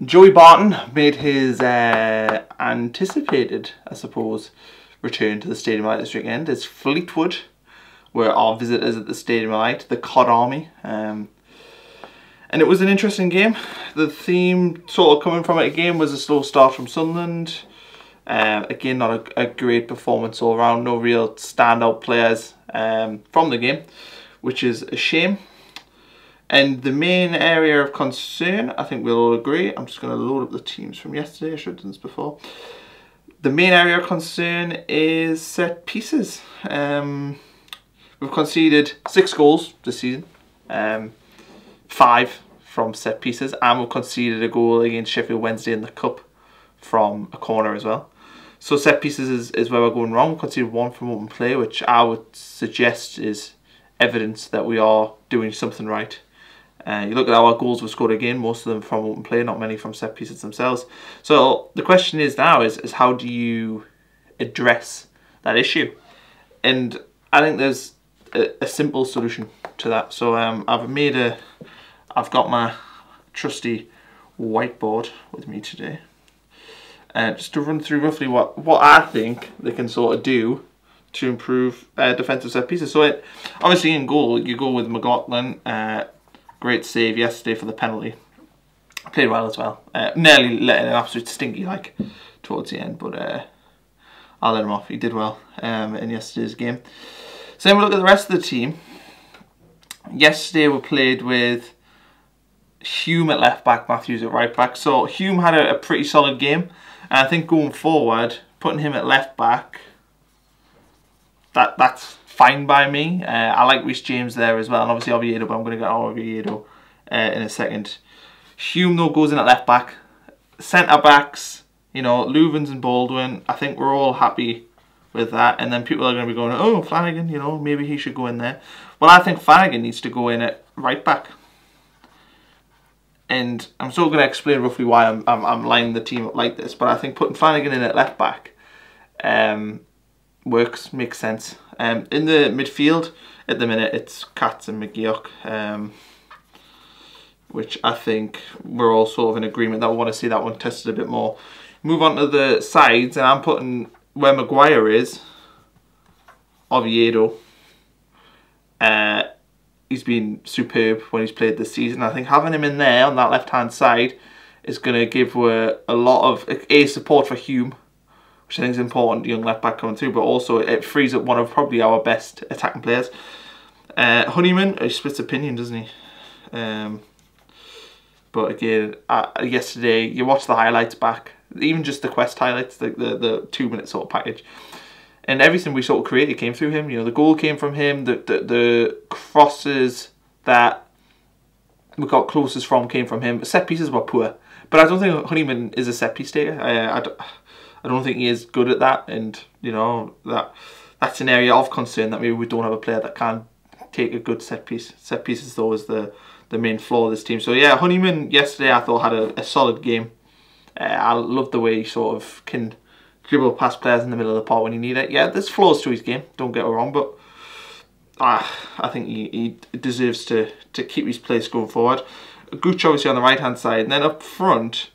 Joey Barton made his anticipated, I suppose, return to the Stadium of Light this weekend. It's Fleetwood were our visitors at the Stadium of Light, the COD Army. And it was an interesting game. The theme sort of coming from it again was a slow start from Sunderland. Again, not a great performance all around. No real standout players from the game, which is a shame. And the main area of concern, I think we'll all agree, I'm just going to load up the teams from yesterday, I should have done this before. The main area of concern is set pieces. We've conceded 6 goals this season, 5 from set pieces, and we've conceded a goal against Sheffield Wednesday in the Cup from a corner as well. So set pieces is where we're going wrong. We conceded 1 from open play, which I would suggest is evidence that we are doing something right. You look at our goals we scored again, most of them from open play, not many from set pieces themselves. So the question is now is how do you address that issue? And I think there's a simple solution to that. So I've got my trusty whiteboard with me today, just to run through roughly what I think they can sort of do to improve defensive set pieces. So obviously in goal you go with McLaughlin. Great save yesterday for the penalty. Played well as well. Nearly let an absolute stinky towards the end, but I'll let him off. He did well in yesterday's game. So then we look at the rest of the team. Yesterday we played with Hume at left back, Matthews at right back. So Hume had a pretty solid game, and I think going forward, putting him at left back, that's fine by me. I like Reece James there as well, and obviously Oviedo, but I'm going to get Oviedo in a second. Hume though goes in at left back. Centre backs, you know, Louvens and Baldwin, I think we're all happy with that. And then people are going to be going, oh, Flanagan, you know, maybe he should go in there. Well, I think Flanagan needs to go in at right back. And I'm still going to explain roughly why I'm lining the team up like this, but I think putting Flanagan in at left back works, makes sense. In the midfield, at the minute, it's Katz and McGeoch, which I think we're all sort of in agreement that we want to see that one tested a bit more. Move on to the sides, and I'm putting where Maguire is, Oviedo. He's been superb when he's played this season. I think having him in there on that left-hand side is going to give a lot of support for Hume, which I think is important, young left back coming through, but also it frees up one of probably our best attacking players. Honeyman, he splits opinion, doesn't he? But again, yesterday, you watch the highlights back, even just the quest highlights, the 2-minute sort of package, and everything we sort of created came through him. You know, the goal came from him, the crosses that we got closest from came from him. Set pieces were poor, but I don't think Honeyman is a set piece taker. I don't think he is good at that, and you know that's an area of concern that maybe we don't have a player that can take a good set piece. Set pieces though is the main flaw of this team. So yeah, Honeyman yesterday I thought had a solid game. I love the way he sort of can dribble past players in the middle of the park when you need it. Yeah, there's flaws to his game, don't get me wrong, but I think he deserves to keep his place going forward. Gooch obviously on the right hand side, and then up front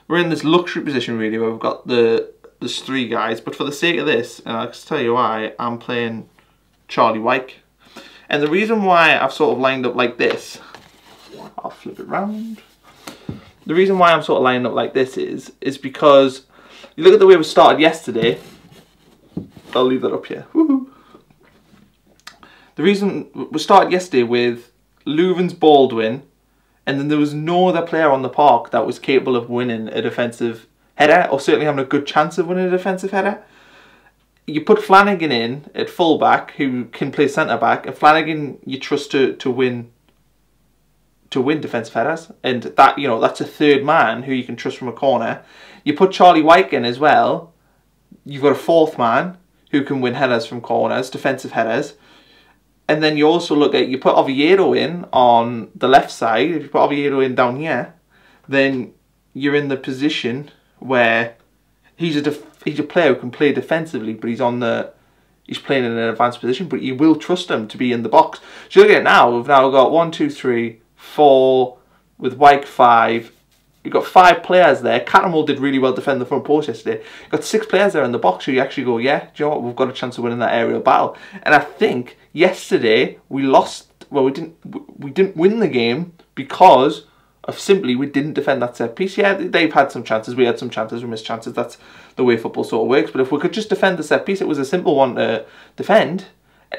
we're in this luxury position really where we've got there's 3 guys, but for the sake of this, and I'll tell you why, I'm playing Charlie Wyke. And the reason why I've sort of lined up like this, I'll flip it round. The reason why I'm sort of lining up like this is because you look at the way we started yesterday. I'll leave that up here. Woohoo! The reason we started yesterday with Louvens, Baldwin, and then there was no other player on the park that was capable of winning a defensive header, or certainly having a good chance of winning a defensive header. You put Flanagan in at full-back, who can play centre-back, and Flanagan you trust to win defensive headers, and that, you know, that's a third man who you can trust from a corner. You put Charlie Wyke in as well, you've got a 4th man who can win headers from corners, defensive headers. And then you also look at, you put Oviedo in on the left side. If you put Oviedo in down here, then you're in the position where he's a player who can play defensively, but he's playing in an advanced position, but you will trust him to be in the box. So look at it now, we've now got 1, 2, 3, 4, with Wyke 5, you've got 5 players there. Cattermole did really well defending the front post yesterday. You've got 6 players there in the box who you actually go, yeah, do you know what, we've got a chance of winning that aerial battle. And I think yesterday we lost, well, we didn't win the game because of simply we didn't defend that set piece. Yeah, they've had some chances, we had some chances, we missed chances. That's the way football sort of works. But if we could just defend the set piece, it was a simple one to defend.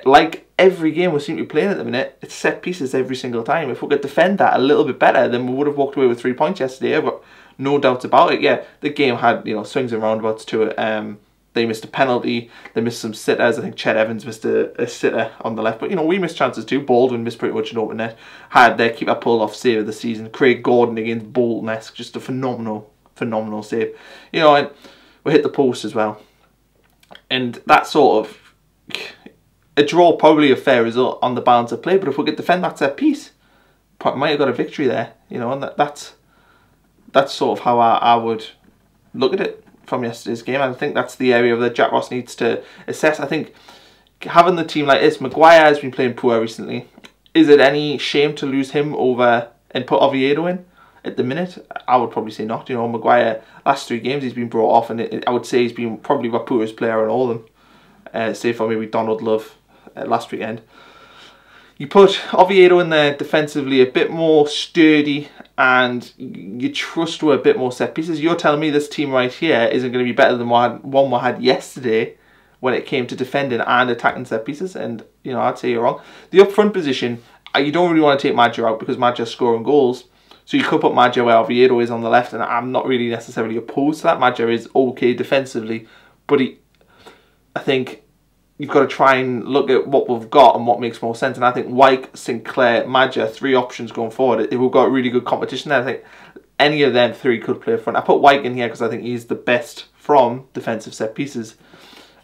Like every game we seem to be playing at the minute, it's set pieces every single time. If we could defend that a little bit better, then we would have walked away with 3 points yesterday. But no doubts about it. Yeah, the game had, you know, swings and roundabouts to it. They missed a penalty. They missed some sitters. I think Ched Evans missed a sitter on the left. But, you know, we missed chances too. Baldwin missed pretty much an open net. Had their keeper pulled off save of the season. Craig Gordon against Bolton-esque. Just a phenomenal save. You know, and we hit the post as well. And that sort of... a draw, probably a fair result on the balance of play. But if we could defend that set piece, might have got a victory there. You know, and that's sort of how I would look at it from yesterday's game. And I think that's the area that Jack Ross needs to assess. I think having the team like this, Maguire has been playing poor recently. Is it any shame to lose him over and put Oviedo in at the minute? I would probably say not. You know, Maguire, last 3 games he's been brought off, and I would say he's been probably our poorest player in all of them. Save for maybe Donald Love last weekend. You put Oviedo in there defensively, a bit more sturdy, and you trust with a bit more set pieces. You're telling me this team right here isn't going to be better than one we had yesterday when it came to defending and attacking set pieces? And, you know, I'd say you're wrong. The up front position, you don't really want to take Maggio out because Maggio's scoring goals. So you could put Maggio where Oviedo is on the left, and I'm not really necessarily opposed to that. Maggio is okay defensively, but I think you've got to try and look at what we've got and what makes more sense. And I think Wyke, Sinclair, Maggio, 3 options going forward. We've got really good competition there. I think any of them 3 could play front. I put Wyke in here because I think he's the best from defensive set pieces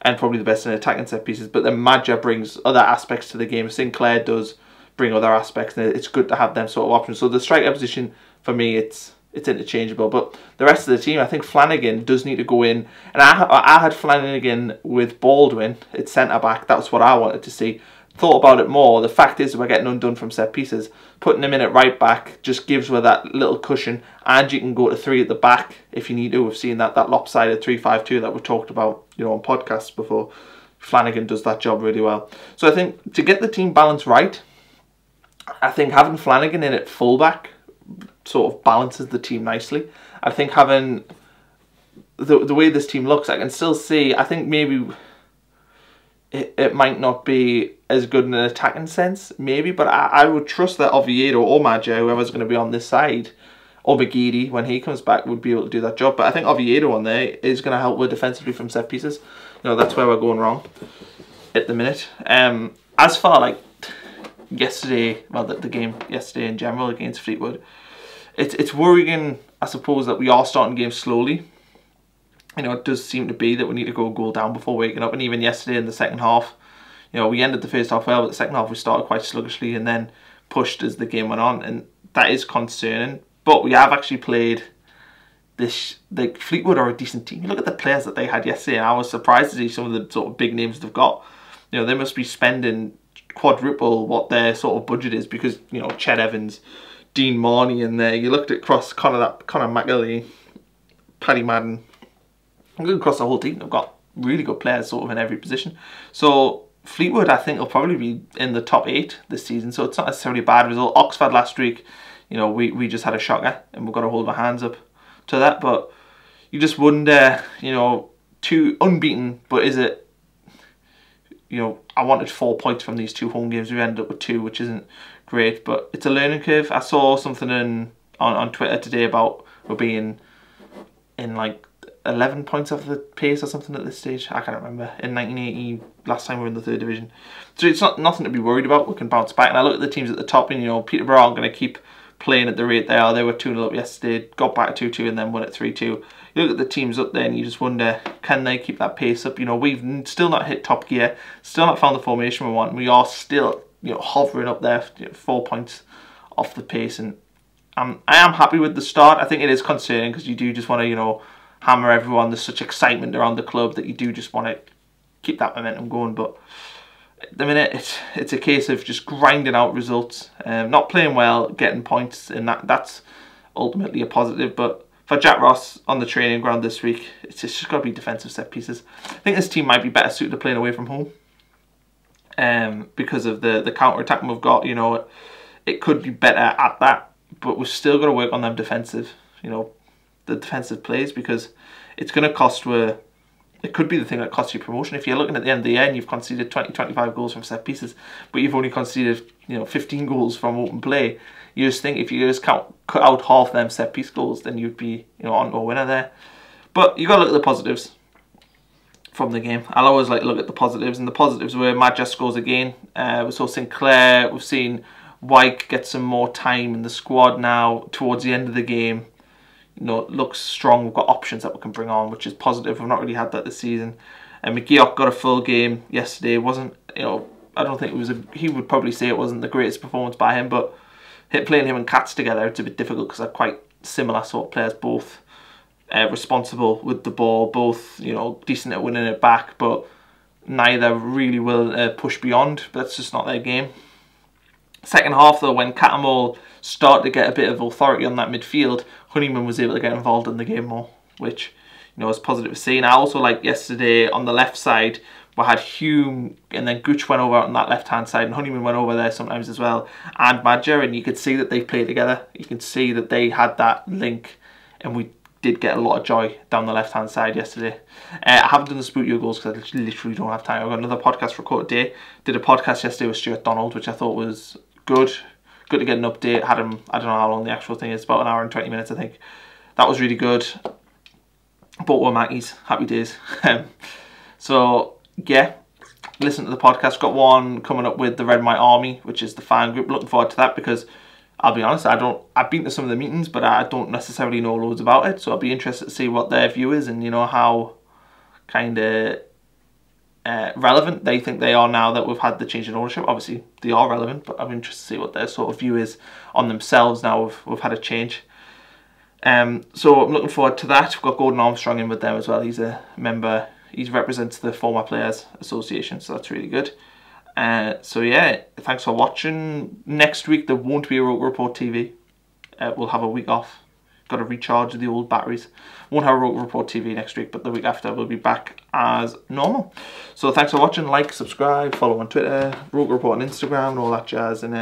and probably the best in attacking set pieces. But then Maggio brings other aspects to the game. Sinclair does bring other aspects, and it's good to have them sort of options. So the striker position, for me, it's interchangeable. But the rest of the team, I think Flanagan does need to go in. And I had Flanagan with Baldwin at centre-back. That's what I wanted to see. Thought about it more. The fact is we're getting undone from set pieces. Putting him in at right-back just gives her that little cushion. And you can go to 3 at the back if you need to. We've seen that lopsided 3-5-2 that we've talked about, you know, on podcasts before. Flanagan does that job really well. So I think to get the team balance right, I think having Flanagan in at full-back sort of balances the team nicely. I think having the way this team looks, I can still see, I think maybe it might not be as good in an attacking sense, maybe, but I would trust that Oviedo or Maggio, whoever's going to be on this side, or McGeady, when he comes back, would be able to do that job. But I think Oviedo on there is going to help with defensively from set pieces. You know, that's where we're going wrong at the minute. As far like yesterday, well, the game yesterday in general against Fleetwood, it's worrying, I suppose, that we are starting games slowly. You know, it does seem to be that we need to go a goal down before waking up. And even yesterday in the second half, you know, we ended the first half well, but the second half we started quite sluggishly and then pushed as the game went on. And that is concerning. But we have actually played this, like, Fleetwood are a decent team. You look at the players that they had yesterday, and I was surprised to see some of the sort of big names they've got. You know, they must be spending quadruple what their sort of budget is because, you know, Ched Evans, Dean Marnie in there. You looked at across Connor McAlee, Paddy Madden. Good across the whole team. They've got really good players sort of in every position. So Fleetwood, I think, will probably be in the top 8 this season. So it's not necessarily a bad result. Oxford last week, you know, we just had a shocker and we've got to hold our hands up to that. But you just wonder, you know, 2 unbeaten, but is it, you know, I wanted 4 points from these 2 home games. We ended up with 2, which isn't great, but it's a learning curve. I saw something on Twitter today about we're being in like 11 points off the pace or something at this stage. I can't remember. In 1980, last time we were in the 3rd division. So it's nothing to be worried about. We can bounce back. And I look at the teams at the top, and, you know, Peterborough aren't going to keep playing at the rate they are. They were 2-0 up yesterday, got back to 2-2 and then won at 3-2. You look at the teams up there and you just wonder, can they keep that pace up? You know, we've still not hit top gear, still not found the formation we want. We are still, you know, hovering up there, you know, 4 points off the pace. And I am happy with the start. I think it is concerning because you do just want to, you know, hammer everyone. There's such excitement around the club that you do just want to keep that momentum going. But at the minute, it's a case of just grinding out results, not playing well, getting points, and that's ultimately a positive. But for Jack Ross on the training ground this week, it's just got to be defensive set pieces. I think this team might be better suited to playing away from home, because of the counter-attack we've got. You know, it could be better at that, but we've still got to work on them defensive, you know, the defensive plays, because it's going to cost where it could be the thing that costs you promotion. If you're looking at the end of the year and you've conceded 20-25 goals from set pieces, but you've only conceded, you know, 15 goals from open play, you just think if you just cut out half them set piece goals, then you'd be, you know, onto a winner there. But you got to look at the positives from the game. I'll always like to look at the positives, and the positives were Madja scores again. We saw Sinclair. We've seen Wyke get some more time in the squad now towards the end of the game. You know, it looks strong. We've got options that we can bring on, which is positive. We've not really had that this season. And McGeoch got a full game yesterday. Wasn't, you know, I don't think it was he would probably say it wasn't the greatest performance by him, but playing him and Katz together, it's a bit difficult because they're quite similar sort of players, both responsible with the ball, both, you know, decent at winning it back, but neither really will push beyond. But that's just not their game. Second half though, when Catamol started to get a bit of authority on that midfield, Honeyman was able to get involved in the game more, which, you know, is positive to see. And I also like yesterday on the left side, we had Hume and then Gooch went over on that left hand side, and Honeyman went over there sometimes as well, and Madja, and you could see that they played together. You can see that they had that link, and we did get a lot of joy down the left hand side yesterday. I haven't done the Spoot Your Goals because I literally don't have time. I've got another podcast recorded today. Did a podcast yesterday with Stewart Donald, which I thought was good to get an update. Had him, I don't know how long the actual thing is, about an hour and 20 minutes I think. That was really good. Bought one Mackey's, happy days. So yeah, listen to the podcast. Got one coming up with the Red and White Army, which is the fan group. Looking forward to that, because I'll be honest, I've been to some of the meetings, but I don't necessarily know loads about it, so I'll be interested to see what their view is, and you know, how kind of relevant they think they are now that we've had the change in ownership. Obviously they are relevant, but I'm interested to see what their sort of view is on themselves now we've had a change. So I'm looking forward to that. We've got Gordon Armstrong in with them as well. He's a member, he represents the Former Players Association, so that's really good. So yeah, thanks for watching. Next week there won't be a Roker Report TV. We'll have a week off. Got to recharge the old batteries. Won't have a Roker Report TV next week, but the week after we'll be back as normal. So thanks for watching. Like, subscribe, follow on Twitter, Roker Report on Instagram, and all that jazz. And